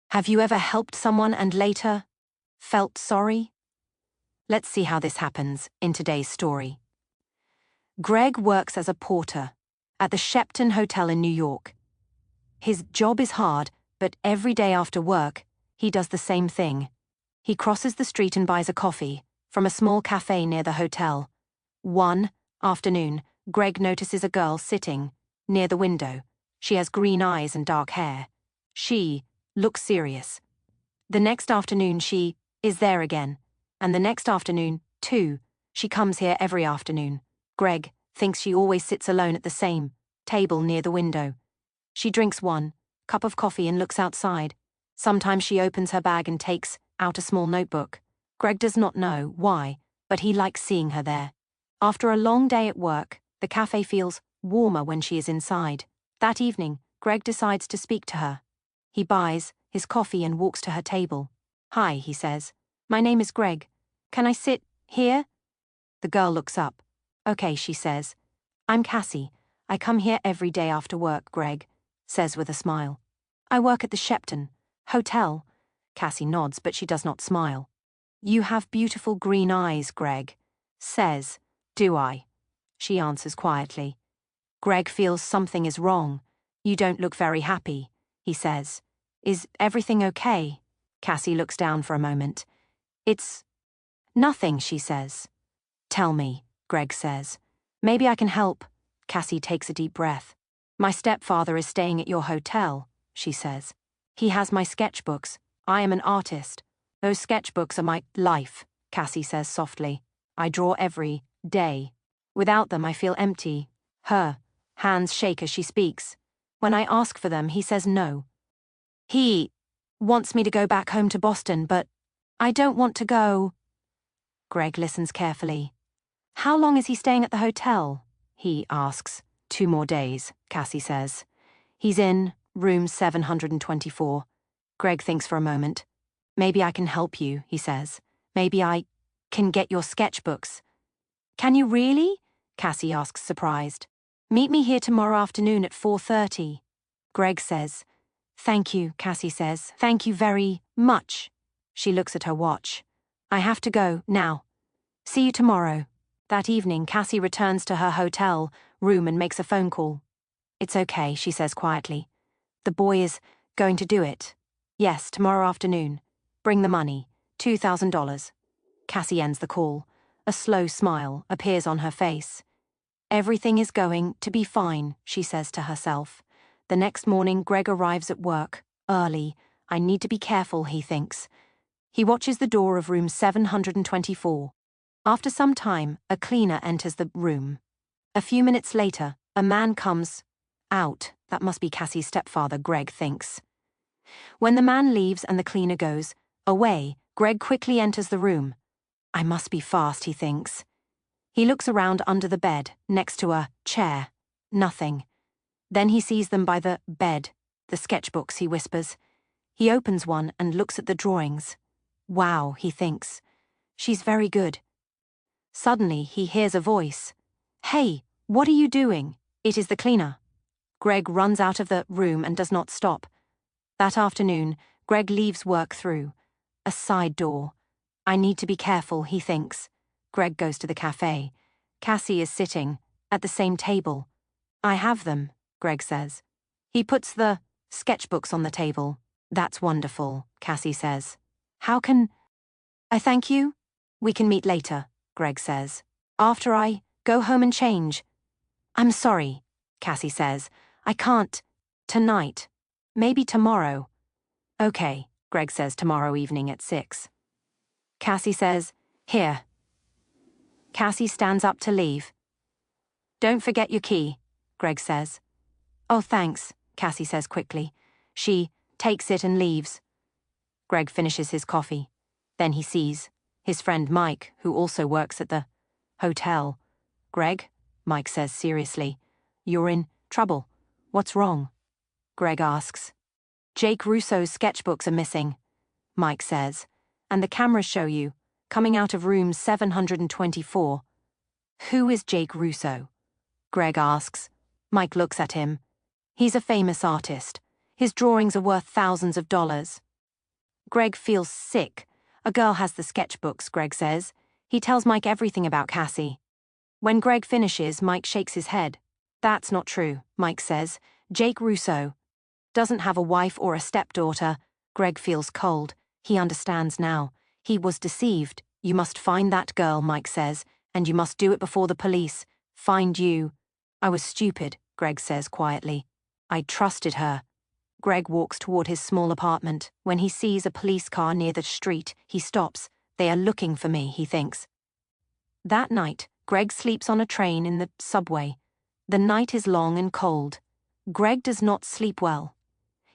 Have you ever helped someone and later felt sorry? Let's see how this happens in today's story. Greg works as a porter at the Shepton Hotel in New York. His job is hard, but every day after work, he does the same thing. He crosses the street and buys a coffee from a small cafe near the hotel. One afternoon, Greg notices a girl sitting near the window. She has green eyes and dark hair. She looks serious. The next afternoon she is there again, and the next afternoon, too. She comes here every afternoon. Greg thinks she always sits alone at the same table near the window. She drinks one cup of coffee and looks outside. Sometimes she opens her bag and takes out a small notebook. Greg does not know why, but he likes seeing her there. After a long day at work, the cafe feels warmer when she is inside. That evening, Greg decides to speak to her. He buys his coffee and walks to her table. "Hi," he says. "My name is Greg. Can I sit here?" The girl looks up. "Okay," she says. "I'm Cassie. I come here every day after work," Greg says with a smile. "I work at the Shepton Hotel." Cassie nods, but she does not smile. "You have beautiful green eyes," Greg says. "Do I?" She answers quietly. Greg feels something is wrong. "You don't look very happy," he says. "Is everything okay?" Cassie looks down for a moment. "It's nothing," she says. "Tell me," Greg says. "Maybe I can help." Cassie takes a deep breath. "My stepfather is staying at your hotel," she says. "He has my sketchbooks. I am an artist. Those sketchbooks are my life," Cassie says softly. "I draw every day. Without them, I feel empty." Her hands shake as she speaks. "When I ask for them, he says no. He wants me to go back home to Boston, but I don't want to go." Greg listens carefully. "How long is he staying at the hotel?" he asks. "2 more days," Cassie says. "He's in room 724. Greg thinks for a moment. "Maybe I can help you," he says. "Maybe I can get your sketchbooks." "Can you really?" Cassie asks, surprised. "Meet me here tomorrow afternoon at 4:30. Greg says. "Thank you," Cassie says. "Thank you very much." She looks at her watch. "I have to go now. See you tomorrow." That evening, Cassie returns to her hotel room and makes a phone call. "It's okay," she says quietly. "The boy is going to do it. Yes, tomorrow afternoon. Bring the money, $2,000. Cassie ends the call. A slow smile appears on her face. "Everything is going to be fine," she says to herself. The next morning, Greg arrives at work, early. "I need to be careful," he thinks. He watches the door of room 724. After some time, a cleaner enters the room. A few minutes later, a man comes out. That must be Cassie's stepfather, Greg thinks. When the man leaves and the cleaner goes away, Greg quickly enters the room. "I must be fast," he thinks. He looks around under the bed, next to a chair. Nothing. Then he sees them by the bed. "The sketchbooks," he whispers. He opens one and looks at the drawings. "Wow," he thinks. "She's very good." Suddenly, he hears a voice. "Hey, what are you doing?" It is the cleaner. Greg runs out of the room and does not stop. That afternoon, Greg leaves work through a side door. "I need to be careful," he thinks. Greg goes to the cafe. Cassie is sitting at the same table. "I have them," Greg says. He puts the sketchbooks on the table. "That's wonderful," Cassie says. "How can I thank you?" "We can meet later," Greg says. "After I go home and change." "I'm sorry," Cassie says. "I can't tonight. Maybe tomorrow." "Okay," Greg says, "tomorrow evening at 6. Cassie says, "Here." Cassie stands up to leave. "Don't forget your key," Greg says. "Oh, thanks," Cassie says quickly. She takes it and leaves. Greg finishes his coffee. Then he sees his friend Mike, who also works at the hotel. "Greg," Mike says seriously, "you're in trouble. What's wrong?" Greg asks. "Jake Russo's sketchbooks are missing," Mike says, "and the cameras show you, coming out of room 724. "Who is Jake Russo?" Greg asks. Mike looks at him. "He's a famous artist. His drawings are worth thousands of dollars. Greg feels sick. A girl has the sketchbooks, Greg says. He tells Mike everything about Cassie. When Greg finishes, Mike shakes his head. That's not true, Mike says. Jake Russo doesn't have a wife or a stepdaughter. Greg feels cold. He understands now. He was deceived. You must find that girl, Mike says, and you must do it before the police. Find you. I was stupid, Greg says quietly. I trusted her. Greg walks toward his small apartment. When he sees a police car near the street, he stops. They are looking for me, he thinks. That night, Greg sleeps on a train in the subway. The night is long and cold. Greg does not sleep well.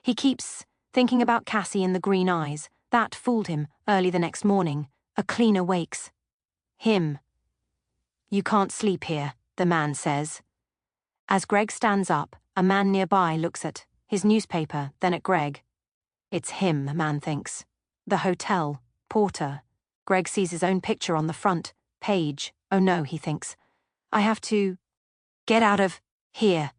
He keeps thinking about Cassie and the green eyes. That fooled him. Early the next morning, a cleaner wakes him. You can't sleep here, the man says. As Greg stands up, a man nearby looks at his newspaper, then at Greg. It's him, the man thinks. The hotel, porter. Greg sees his own picture on the front page. Oh no, he thinks. I have to get out of here.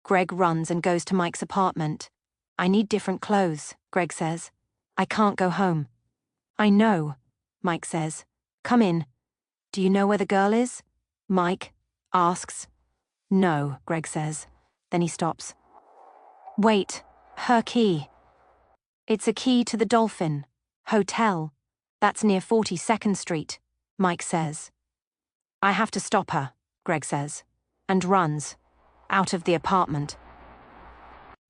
Greg runs and goes to Mike's apartment. I need different clothes, Greg says. I can't go home. I know, Mike says. Come in. Do you know where the girl is? Mike asks. No, Greg says. Then he stops. Wait, her key. It's a key to the Dolphin Hotel. That's near 42nd Street, Mike says. I have to stop her, Greg says, and runs out of the apartment.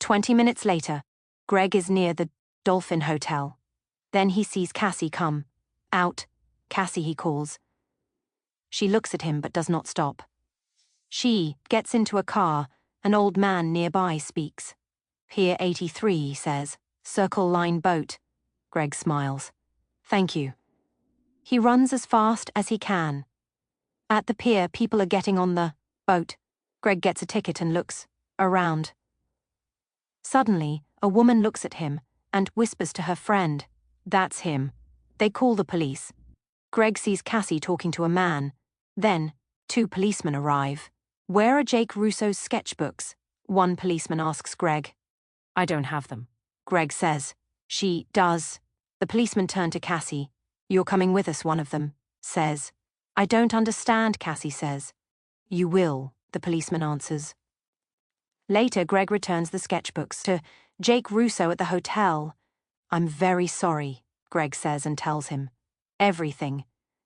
20 minutes later, Greg is near the Dolphin Hotel. Then he sees Cassie come out. Cassie, he calls. She looks at him but does not stop. She gets into a car. An old man nearby speaks. Pier 83, he says. Circle Line boat. Greg smiles. Thank you. He runs as fast as he can. At the pier, people are getting on the boat. Greg gets a ticket and looks around. Suddenly, a woman looks at him and whispers to her friend. That's him. They call the police. Greg sees Cassie talking to a man. Then, 2 policemen arrive. Where are Jake Russo's sketchbooks? One policeman asks Greg. I don't have them. Greg says. She does. The policeman turned to Cassie. You're coming with us, one of them says. I don't understand, Cassie says. You will, the policeman answers. Later, Greg returns the sketchbooks to Jake Russo at the hotel. I'm very sorry, Greg says and tells him. Everything.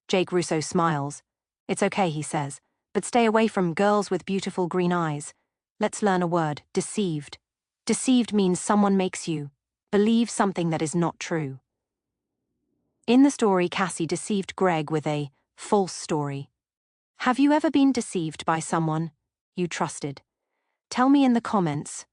Jake Russo smiles. It's okay, he says, but stay away from girls with beautiful green eyes. Let's learn a word, deceived. Deceived means someone makes you believe something that is not true. In the story, Cassie deceived Greg with a false story. Have you ever been deceived by someone you trusted? Tell me in the comments.